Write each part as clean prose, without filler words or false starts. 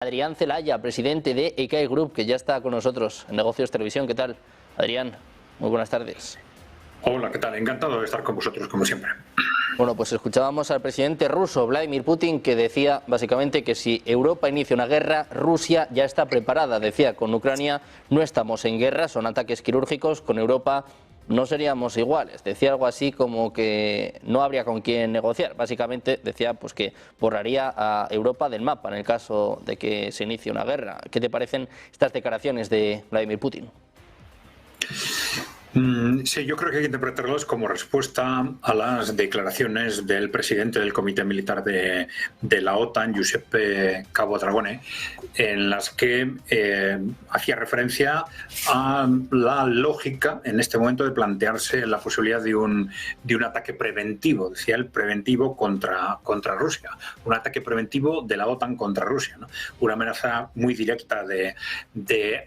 Adrián Celaya, presidente de EKAI Group, que ya está con nosotros en Negocios Televisión. ¿Qué tal, Adrián? Muy buenas tardes. Hola, ¿qué tal? Encantado de estar con vosotros, como siempre. Bueno, pues escuchábamos al presidente ruso, Vladimir Putin, que decía básicamente que si Europa inicia una guerra, Rusia ya está preparada. Decía, con Ucrania no estamos en guerra, son ataques quirúrgicos, con Europa no seríamos iguales. Decía algo así como que no habría con quién negociar. Básicamente decía pues que borraría a Europa del mapa en el caso de que se inicie una guerra. ¿Qué te parecen estas declaraciones de Vladimir Putin? Sí, yo creo que hay que interpretarlos como respuesta a las declaraciones del presidente del Comité Militar de la OTAN, Giuseppe Capodragone, en las que hacía referencia a la lógica en este momento de plantearse la posibilidad de un ataque preventivo, decía él, preventivo contra Rusia, un ataque preventivo de la OTAN contra Rusia, ¿no? Una amenaza muy directa de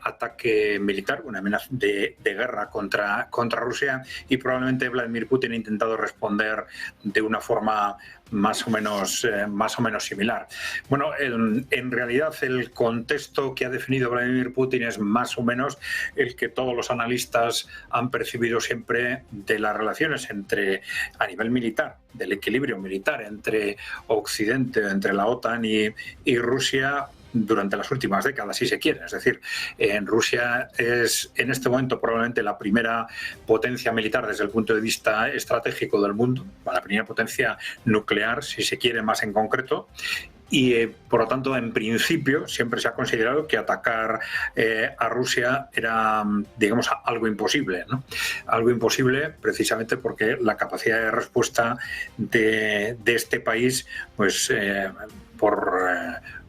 ataque militar, una amenaza de guerra contra Rusia, y probablemente Vladimir Putin ha intentado responder de una forma más o menos similar. Bueno, en realidad el contexto que ha definido Vladimir Putin es más o menos el que todos los analistas han percibido siempre de las relaciones a nivel militar, del equilibrio militar entre Occidente, entre la OTAN y Rusia, durante las últimas décadas, si se quiere. Es decir, Rusia es en este momento probablemente la primera potencia militar desde el punto de vista estratégico del mundo, la primera potencia nuclear, si se quiere más en concreto. Y por lo tanto, en principio, siempre se ha considerado que atacar a Rusia era, digamos, algo imposible, ¿no? Algo imposible precisamente porque la capacidad de respuesta de este país, pues por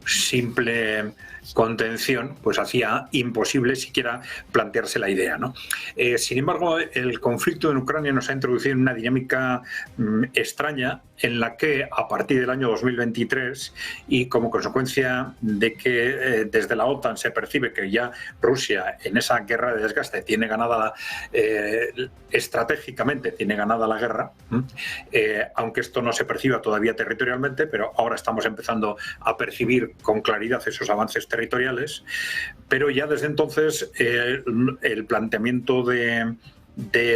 simple contención, pues hacía imposible siquiera plantearse la idea, ¿no? Sin embargo, el conflicto en Ucrania nos ha introducido en una dinámica extraña, en la que a partir del año 2023 y como consecuencia de que desde la OTAN se percibe que ya Rusia en esa guerra de desgaste tiene ganada, estratégicamente tiene ganada la guerra, aunque esto no se perciba todavía territorialmente, pero ahora estamos empezando a percibir con claridad esos avances territoriales, pero ya desde entonces el planteamiento de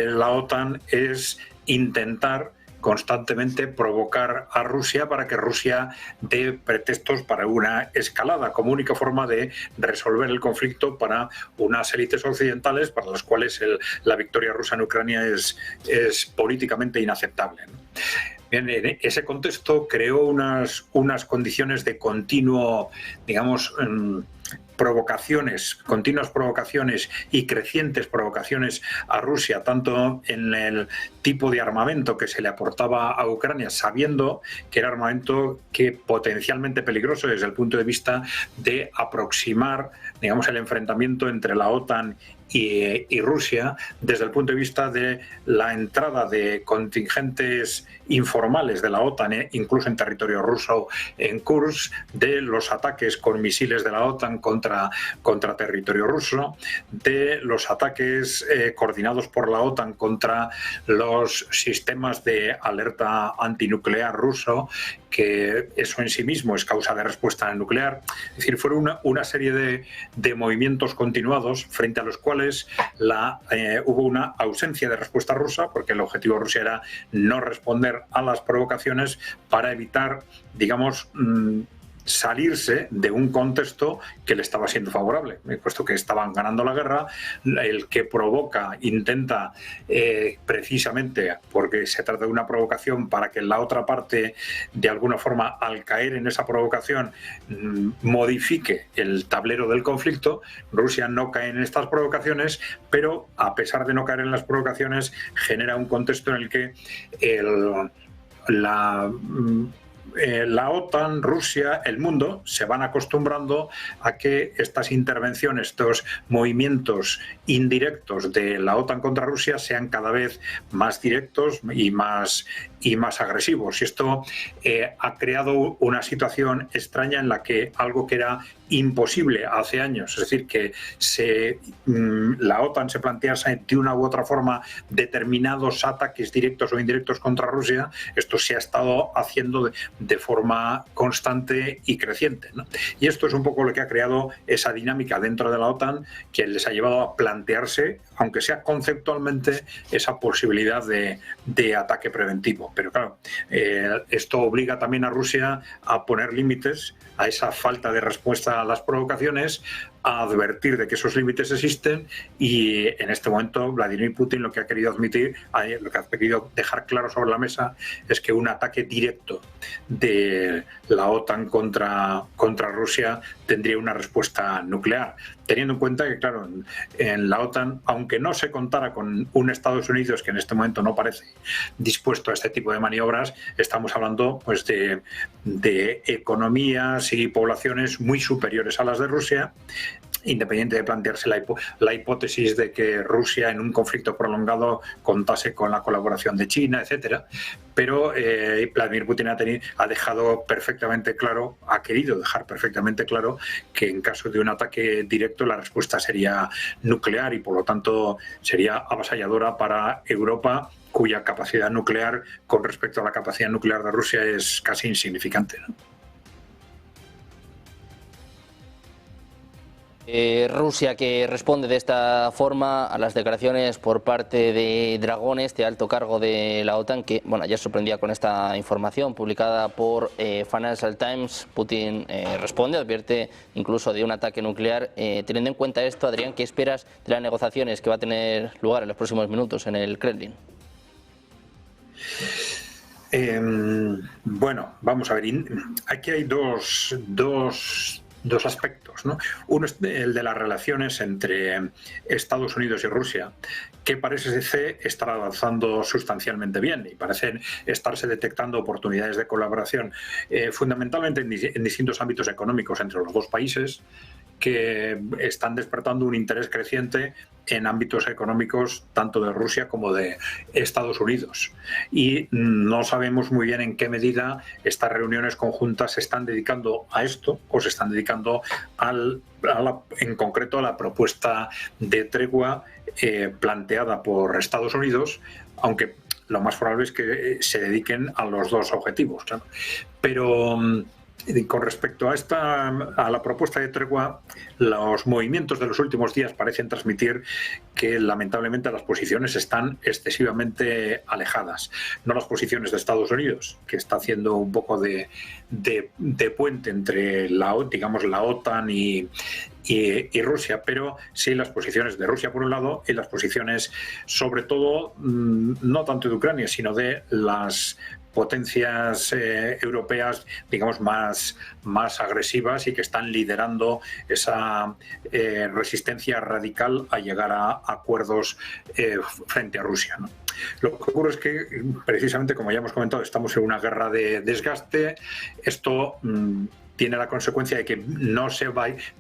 la OTAN es intentar constantemente provocar a Rusia para que Rusia dé pretextos para una escalada, como única forma de resolver el conflicto para unas élites occidentales para las cuales la victoria rusa en Ucrania es políticamente inaceptable, ¿no? Bien, en ese contexto creó unas condiciones de continuo, digamos, continuas provocaciones y crecientes provocaciones a Rusia, tanto en el tipo de armamento que se le aportaba a Ucrania, sabiendo que era armamento que potencialmente peligroso desde el punto de vista de aproximar, digamos, el enfrentamiento entre la OTAN y Rusia, desde el punto de vista de la entrada de contingentes informales de la OTAN, incluso en territorio ruso, en Kursk, de los ataques con misiles de la OTAN contra territorio ruso, de los ataques coordinados por la OTAN contra los sistemas de alerta antinuclear ruso, que eso en sí mismo es causa de respuesta nuclear. Es decir, fueron una serie de movimientos continuados frente a los cuales hubo una ausencia de respuesta rusa, porque el objetivo de Rusia era no responder a las provocaciones para evitar, digamos, salirse de un contexto que le estaba siendo favorable, puesto que estaban ganando la guerra. El que intenta precisamente porque se trata de una provocación para que la otra parte, de alguna forma, al caer en esa provocación, modifique el tablero del conflicto. Rusia no cae en estas provocaciones, pero a pesar de no caer en las provocaciones, genera un contexto en el que la OTAN, Rusia, el mundo se van acostumbrando a que estas intervenciones, estos movimientos indirectos de la OTAN contra Rusia sean cada vez más directos y más agresivos. Y esto ha creado una situación extraña en la que algo que era imposible hace años, es decir, que la OTAN se plantease de una u otra forma determinados ataques directos o indirectos contra Rusia, esto se ha estado haciendo de forma constante y creciente, ¿no? Y esto es un poco lo que ha creado esa dinámica dentro de la OTAN que les ha llevado a plantearse, aunque sea conceptualmente, esa posibilidad de ataque preventivo. Pero claro, esto obliga también a Rusia a poner límites a esa falta de respuesta a las provocaciones, a advertir de que esos límites existen, y en este momento Vladimir Putin lo que ha querido admitir, lo que ha querido dejar claro sobre la mesa es que un ataque directo de la OTAN contra Rusia tendría una respuesta nuclear, teniendo en cuenta que, claro, en la OTAN, aunque no se contara con un Estados Unidos que en este momento no parece dispuesto a este tipo de maniobras, estamos hablando pues de economías y poblaciones muy superiores a las de Rusia, independiente de plantearse la hipótesis de que Rusia en un conflicto prolongado contase con la colaboración de China, etcétera. Pero Vladimir Putin ha dejado perfectamente claro, ha querido dejar perfectamente claro que en caso de un ataque directo la respuesta sería nuclear y por lo tanto sería avasalladora para Europa, cuya capacidad nuclear con respecto a la capacidad nuclear de Rusia es casi insignificante, ¿no? Rusia, que responde de esta forma a las declaraciones por parte de Dragón, este alto cargo de la OTAN, que bueno, ya sorprendía con esta información publicada por Financial Times. Putin responde, advierte incluso de un ataque nuclear. Teniendo en cuenta esto, Adrián, ¿qué esperas de las negociaciones que va a tener lugar en los próximos minutos en el Kremlin? Bueno, vamos a ver. Aquí hay dos aspectos, ¿no? Uno es el de las relaciones entre Estados Unidos y Rusia, que parece estar avanzando sustancialmente bien y parecen estarse detectando oportunidades de colaboración, fundamentalmente en distintos ámbitos económicos entre los dos países, que están despertando un interés creciente en ámbitos económicos tanto de Rusia como de Estados Unidos. Y no sabemos muy bien en qué medida estas reuniones conjuntas se están dedicando a esto o se están dedicando en concreto a la propuesta de tregua planteada por Estados Unidos, aunque lo más probable es que se dediquen a los dos objetivos, claro. Pero con respecto a la propuesta de tregua, los movimientos de los últimos días parecen transmitir que lamentablemente las posiciones están excesivamente alejadas. No las posiciones de Estados Unidos, que está haciendo un poco de puente entre la OTAN y Rusia, pero sí las posiciones de Rusia por un lado y las posiciones sobre todo no tanto de Ucrania sino de las potencias europeas, digamos, más agresivas y que están liderando esa resistencia radical a llegar a acuerdos frente a Rusia, ¿no? Lo que ocurre es que, precisamente, como ya hemos comentado, estamos en una guerra de desgaste. Esto tiene la consecuencia de que no se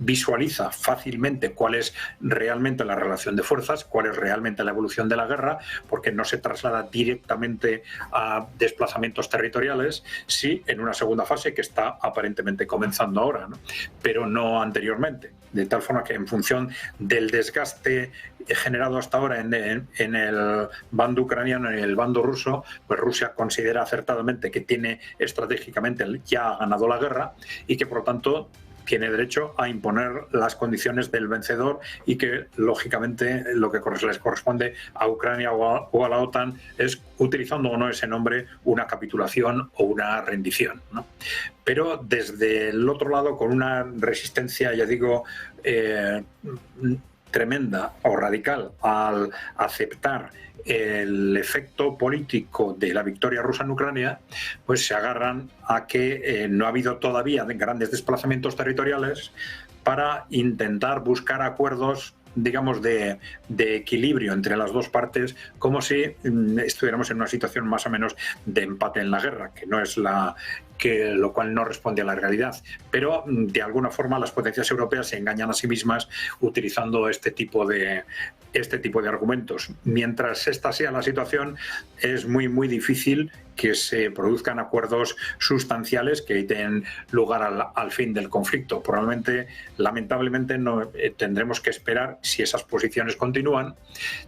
visualiza fácilmente cuál es realmente la relación de fuerzas, cuál es realmente la evolución de la guerra, porque no se traslada directamente a desplazamientos territoriales, sí en una segunda fase que está aparentemente comenzando ahora, ¿no? Pero no anteriormente. De tal forma que en función del desgaste generado hasta ahora en el bando ucraniano y en el bando ruso, pues Rusia considera acertadamente que tiene estratégicamente ya ganado la guerra y que por lo tanto tiene derecho a imponer las condiciones del vencedor y que lógicamente lo que les corresponde a Ucrania o a la OTAN es, utilizando o no ese nombre, una capitulación o una rendición, ¿no? Pero desde el otro lado, con una resistencia, ya digo, tremenda o radical al aceptar el efecto político de la victoria rusa en Ucrania, pues se agarran a que no ha habido todavía grandes desplazamientos territoriales para intentar buscar acuerdos, digamos, de equilibrio entre las dos partes, como si estuviéramos en una situación más o menos de empate en la guerra, que no es lo cual no responde a la realidad. Pero de alguna forma las potencias europeas se engañan a sí mismas utilizando este tipo de argumentos. Mientras esta sea la situación, es muy difícil que se produzcan acuerdos sustanciales que den lugar al fin del conflicto. Probablemente, lamentablemente, tendremos que esperar, si esas posiciones continúan,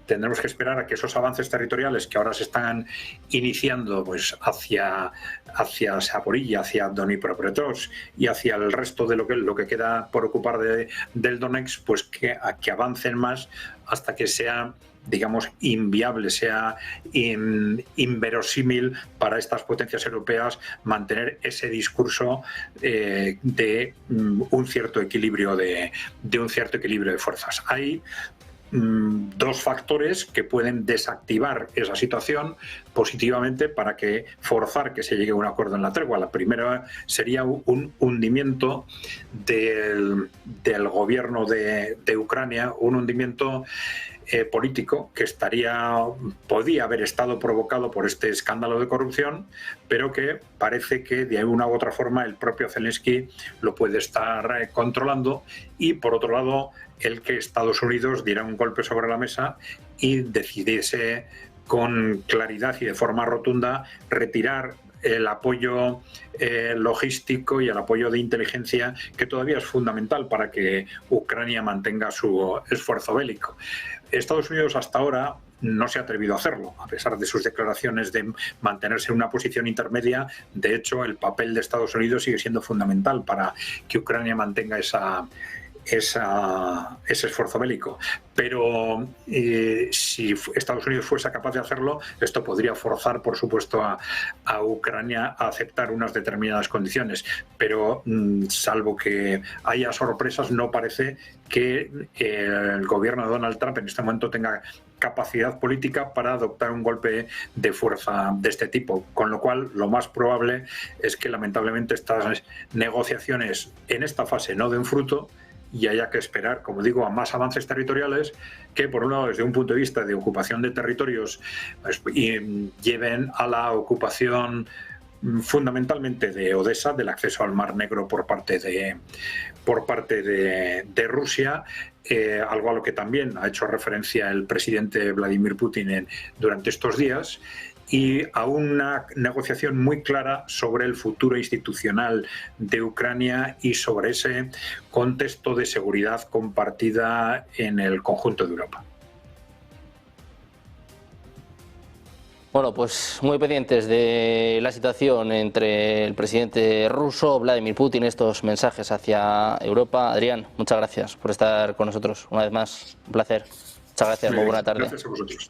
tendremos que esperar a que esos avances territoriales que ahora se están iniciando pues hacia Zaporilla, hacia Dnipropetrovsk y hacia el resto de lo que queda por ocupar del Donetsk, pues que avancen más hasta que sea, digamos, inviable, sea inverosímil para estas potencias europeas mantener ese discurso de un cierto equilibrio de fuerzas. Hay dos factores que pueden desactivar esa situación positivamente para forzar que se llegue a un acuerdo en la tregua. La primera sería un hundimiento del gobierno de Ucrania, un hundimiento político que podía haber estado provocado por este escándalo de corrupción, pero que parece que de una u otra forma el propio Zelensky lo puede estar controlando, y por otro lado el que Estados Unidos diera un golpe sobre la mesa y decidiese con claridad y de forma rotunda retirar el apoyo logístico y el apoyo de inteligencia, que todavía es fundamental para que Ucrania mantenga su esfuerzo bélico. Estados Unidos hasta ahora no se ha atrevido a hacerlo, a pesar de sus declaraciones de mantenerse en una posición intermedia. De hecho, el papel de Estados Unidos sigue siendo fundamental para que Ucrania mantenga ese esfuerzo bélico. Pero si Estados Unidos fuese capaz de hacerlo, esto podría forzar, por supuesto, a Ucrania a aceptar unas determinadas condiciones. Pero salvo que haya sorpresas, no parece que el gobierno de Donald Trump en este momento tenga capacidad política para adoptar un golpe de fuerza de este tipo, con lo cual lo más probable es que lamentablemente estas negociaciones en esta fase no den fruto y haya que esperar, como digo, a más avances territoriales que, por un lado, desde un punto de vista de ocupación de territorios, pues, lleven a la ocupación fundamentalmente de Odessa, del acceso al Mar Negro por parte de Rusia, algo a lo que también ha hecho referencia el presidente Vladimir Putin durante estos días, y a una negociación muy clara sobre el futuro institucional de Ucrania y sobre ese contexto de seguridad compartida en el conjunto de Europa. Bueno, pues muy pendientes de la situación entre el presidente ruso, Vladimir Putin, estos mensajes hacia Europa. Adrián, muchas gracias por estar con nosotros una vez más. Un placer. Muchas gracias, muy buena tarde. Gracias a vosotros.